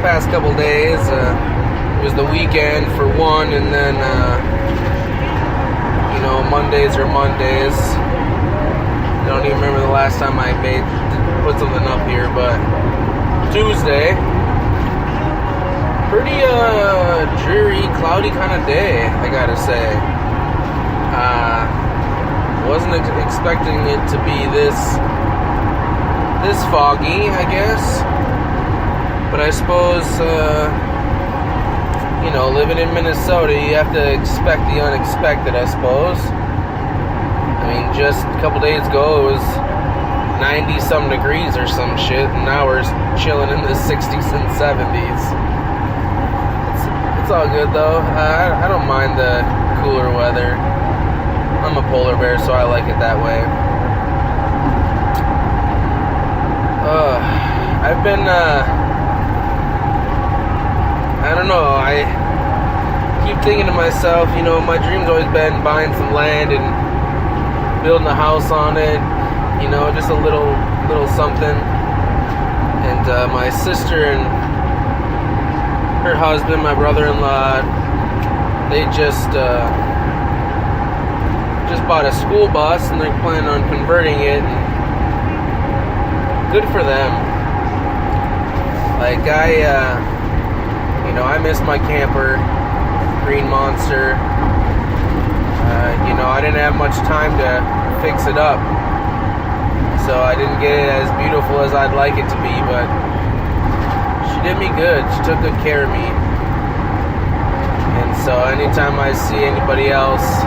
past couple days. It was the weekend for one, and then, Mondays are Mondays. I don't even remember the last time I put something up here, but Tuesday. Pretty dreary, cloudy kind of day, I gotta say. Wasn't expecting it to be this foggy, I guess. But I suppose, living in Minnesota, you have to expect the unexpected, I suppose. I mean, just a couple days ago, it was 90-some degrees or some shit, and now we're chilling in the 60s and 70s. It's all good, though. I don't mind the cooler weather. I'm a polar bear, so I like it that way. I've been, I don't know, I keep thinking to myself, my dream's always been buying some land and building a house on it, just a little something. And my sister and her husband, my brother-in-law, they just bought a school bus and they're planning on converting it. And good for them. Like I miss my camper, Green Monster. I didn't have much time to fix it up, so I didn't get it as beautiful as I'd like it to be, but she did me good. She took good care of me. And so anytime I see anybody else,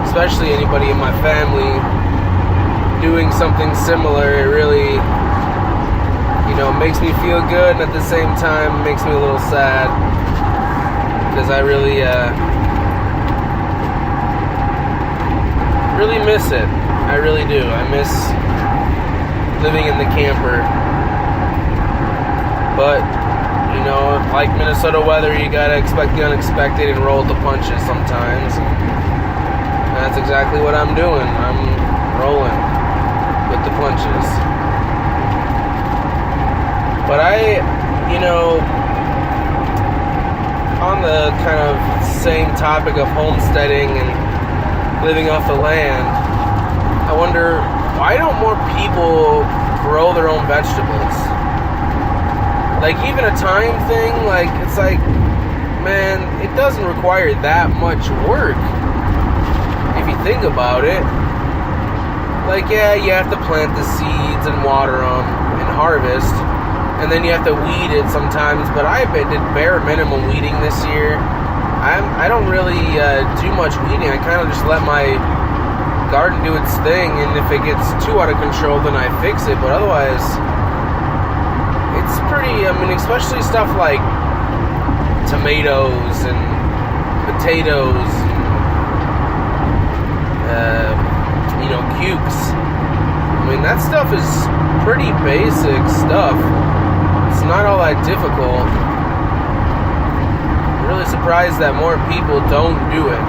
especially anybody in my family, doing something similar, it really, makes me feel good, and at the same time makes me a little sad, because I really miss it. I really do. I miss living in the camper. But, like Minnesota weather, you gotta expect the unexpected and roll the punches sometimes. And that's exactly what I'm doing. I'm rolling with the punches. But on the kind of same topic of homesteading and living off the land, I wonder, why don't more people grow their own vegetables? Like, even a time thing, it's like, man, it doesn't require that much work, if you think about it. Like, yeah, you have to plant the seeds and water them and harvest, and then you have to weed it sometimes, but I did bare minimum weeding this year. I don't really do much weeding. I kind of just let my garden do its thing, and if it gets too out of control, then I fix it, but otherwise, it's pretty, especially stuff like tomatoes and potatoes, cukes. That stuff is pretty basic stuff. It's not all that difficult. I'm really surprised that more people don't do it.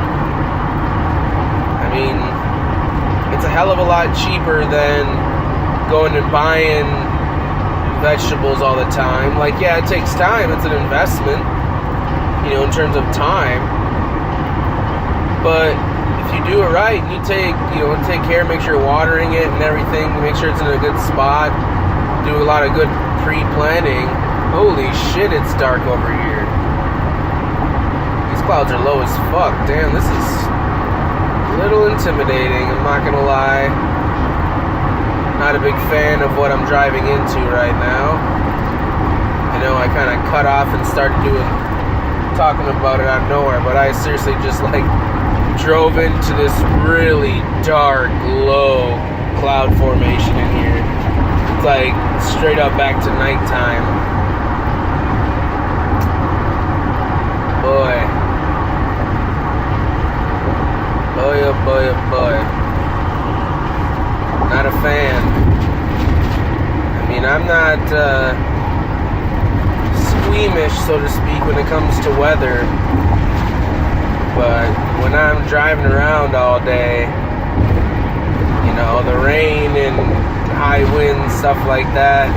It's a hell of a lot cheaper than going and buying vegetables all the time. Like, yeah, it takes time. It's an investment, in terms of time. But if you do it right, you take care, make sure you're watering it and everything, make sure it's in a good spot, do a lot of good pre-planning. Holy shit, it's dark over here. These clouds are low as fuck. Damn, this is a little intimidating, I'm not gonna lie. Not a big fan of what I'm driving into right now. I kind of cut off and started talking about it out of nowhere, but I seriously just drove into this really dark, low cloud formation in here. It's straight up back to nighttime. Boy. Boy, oh boy. Not a fan. I'm not squeamish, so to speak, when it comes to weather. But when I'm driving around all day, the rain and high winds, stuff like that,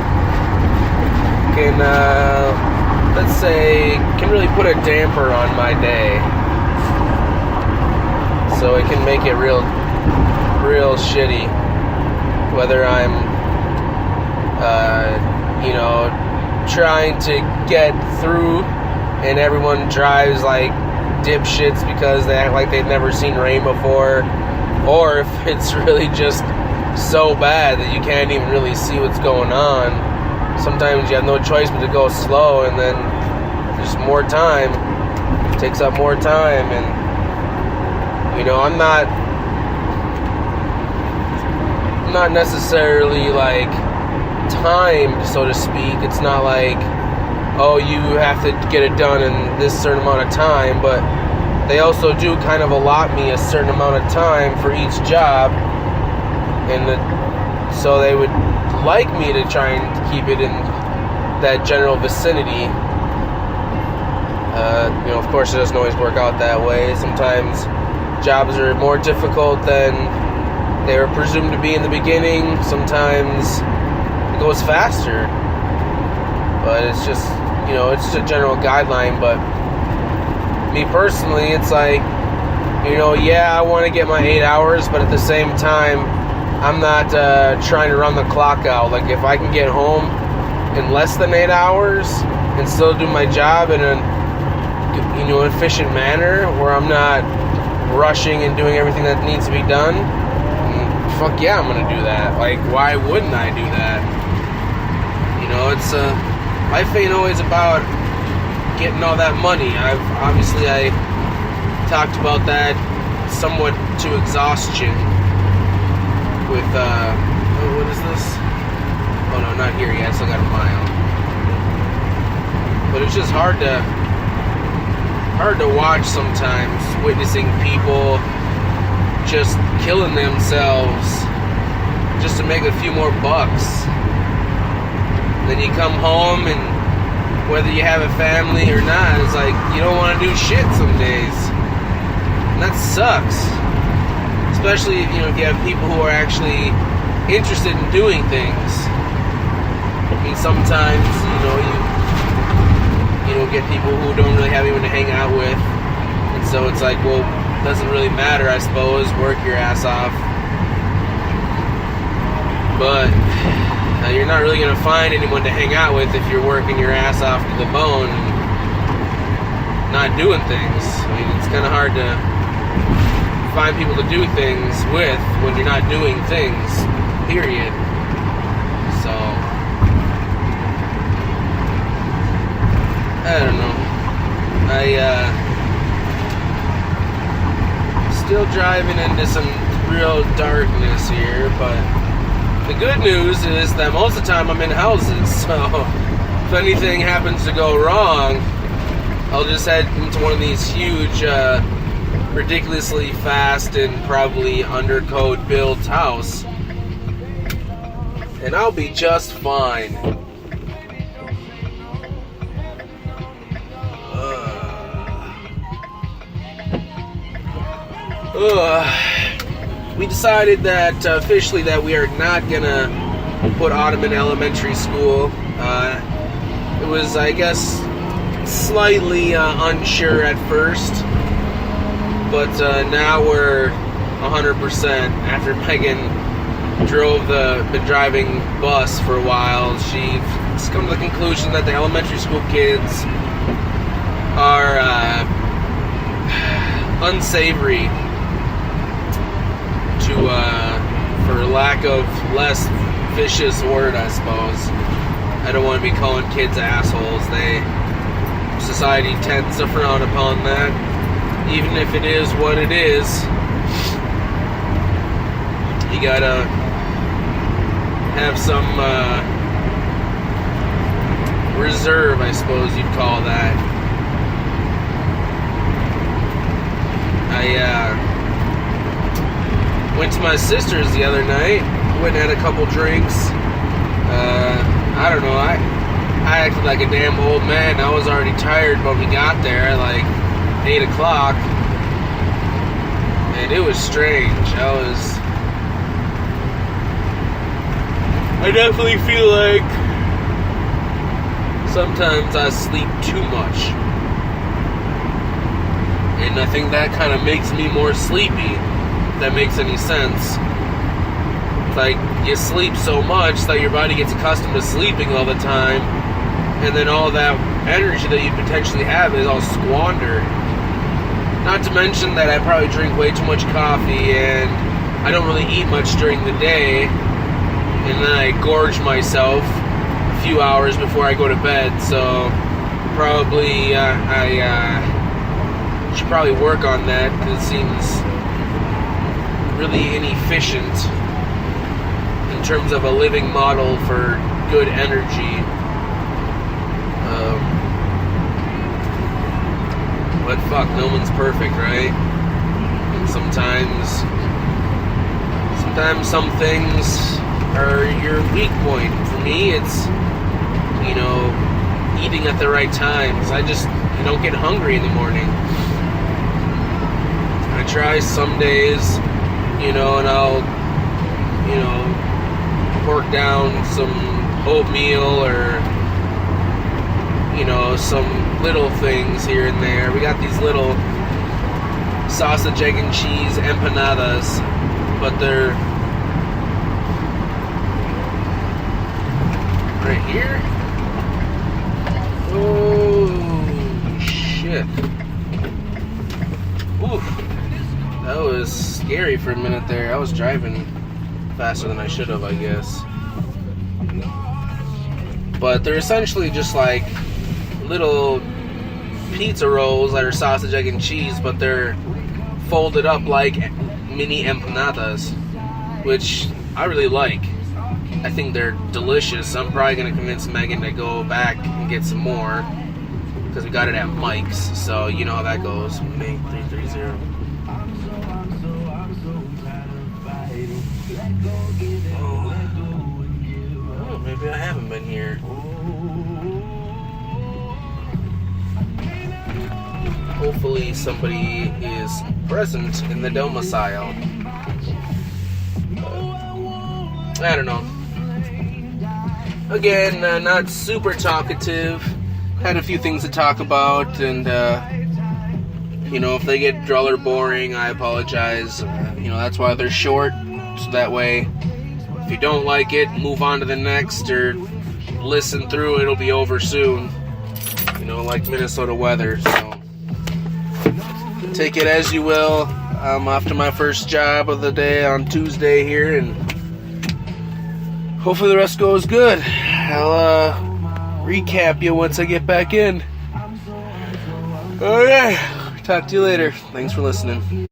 can let's say, can really put a damper on my day. So it can make it real shitty. Whether I'm, trying to get through and everyone drives like dipshits because they act like they've never seen rain before, or if it's really just so bad that you can't even really see what's going on. Sometimes you have no choice but to go slow, and then there's more time. It takes up more time, and I'm not necessarily like timed, so to speak. It's not like, oh, you have to get it done in this certain amount of time, but they also do kind of allot me a certain amount of time for each job, and so they would like me to try and keep it in that general vicinity. Of course, it doesn't always work out that way. Sometimes jobs are more difficult than they were presumed to be in the beginning. Sometimes it goes faster, but it's just, it's a general guideline. But me personally, it's like, I want to get my 8 hours, but at the same time, I'm not trying to run the clock out. Like, if I can get home in less than 8 hours and still do my job in an efficient manner, where I'm not rushing and doing everything that needs to be done, fuck yeah, I'm gonna do that. Like, why wouldn't I do that? It's life ain't always about getting all that money. I talked about that somewhat to exhaustion with what is this? Oh no, not here yet. I still got a mile. But it's just hard to watch sometimes, witnessing people just killing themselves just to make a few more bucks. Then you come home, and whether you have a family or not, it's like you don't want to do shit some days. And that sucks. Especially if you have people who are actually interested in doing things. I mean, sometimes, you get people who don't really have anyone to hang out with. And so it's like, well, it doesn't really matter, I suppose. Work your ass off. But you're not really going to find anyone to hang out with if you're working your ass off to the bone and not doing things. I mean, it's kind of hard to find people to do things with when you're not doing things, period. So, I don't know. Still driving into some real darkness here, but the good news is that most of the time I'm in houses, so if anything happens to go wrong, I'll just head into one of these huge, ridiculously fast and probably undercode built house, and I'll be just fine. We decided that officially that we are not gonna put Autumn in elementary school. It was, I guess, slightly unsure at first, but now we're 100%. After Megan been driving bus for a while, she's come to the conclusion that the elementary school kids are unsavory, for lack of less vicious word, I suppose. I don't want to be calling kids assholes. Society tends to frown upon that, even if it is what it is. You gotta have some reserve, I suppose you'd call that. I went to my sister's the other night. Went and had a couple drinks. I don't know. I acted like a damn old man. I was already tired when we got there at like 8 o'clock. And it was strange. I definitely feel like sometimes I sleep too much. And I think that kind of makes me more sleepy, if that makes any sense. It's like you sleep so much that your body gets accustomed to sleeping all the time, and then all that energy that you potentially have is all squandered. Not to mention that I probably drink way too much coffee, and I don't really eat much during the day, and then I gorge myself a few hours before I go to bed. So probably I should probably work on that, because it seems really inefficient in terms of a living model for good energy. But fuck, no one's perfect, right? And sometimes some things are your weak point. For me, it's, eating at the right times. I don't get hungry in the morning. I try some days, and I'll, work down some oatmeal or, some little things here and there. We got these little sausage, egg, and cheese empanadas, but they're right here. Oh, shit. Ooh, that was scary for a minute there. I was driving faster than I should have, I guess. But they're essentially just like little pizza rolls that are sausage, egg, and cheese, but they're folded up like mini empanadas, which I really like. I think they're delicious. I'm probably going to convince Megan to go back and get some more, because we got it at Mike's, so you know how that goes. 8330. Oh, maybe I haven't been here. Hopefully somebody is present in the domicile. I don't know. Again, not super talkative. Had a few things to talk about, and if they get dull or boring, I apologize. That's why they're short, so that way if you don't like it, move on to the next, or listen through, it'll be over soon. Like Minnesota weather, so take it as you will. I'm off to my first job of the day on Tuesday here, and hopefully the rest goes good. I'll recap you once I get back in. Okay, talk to you later. Thanks for listening.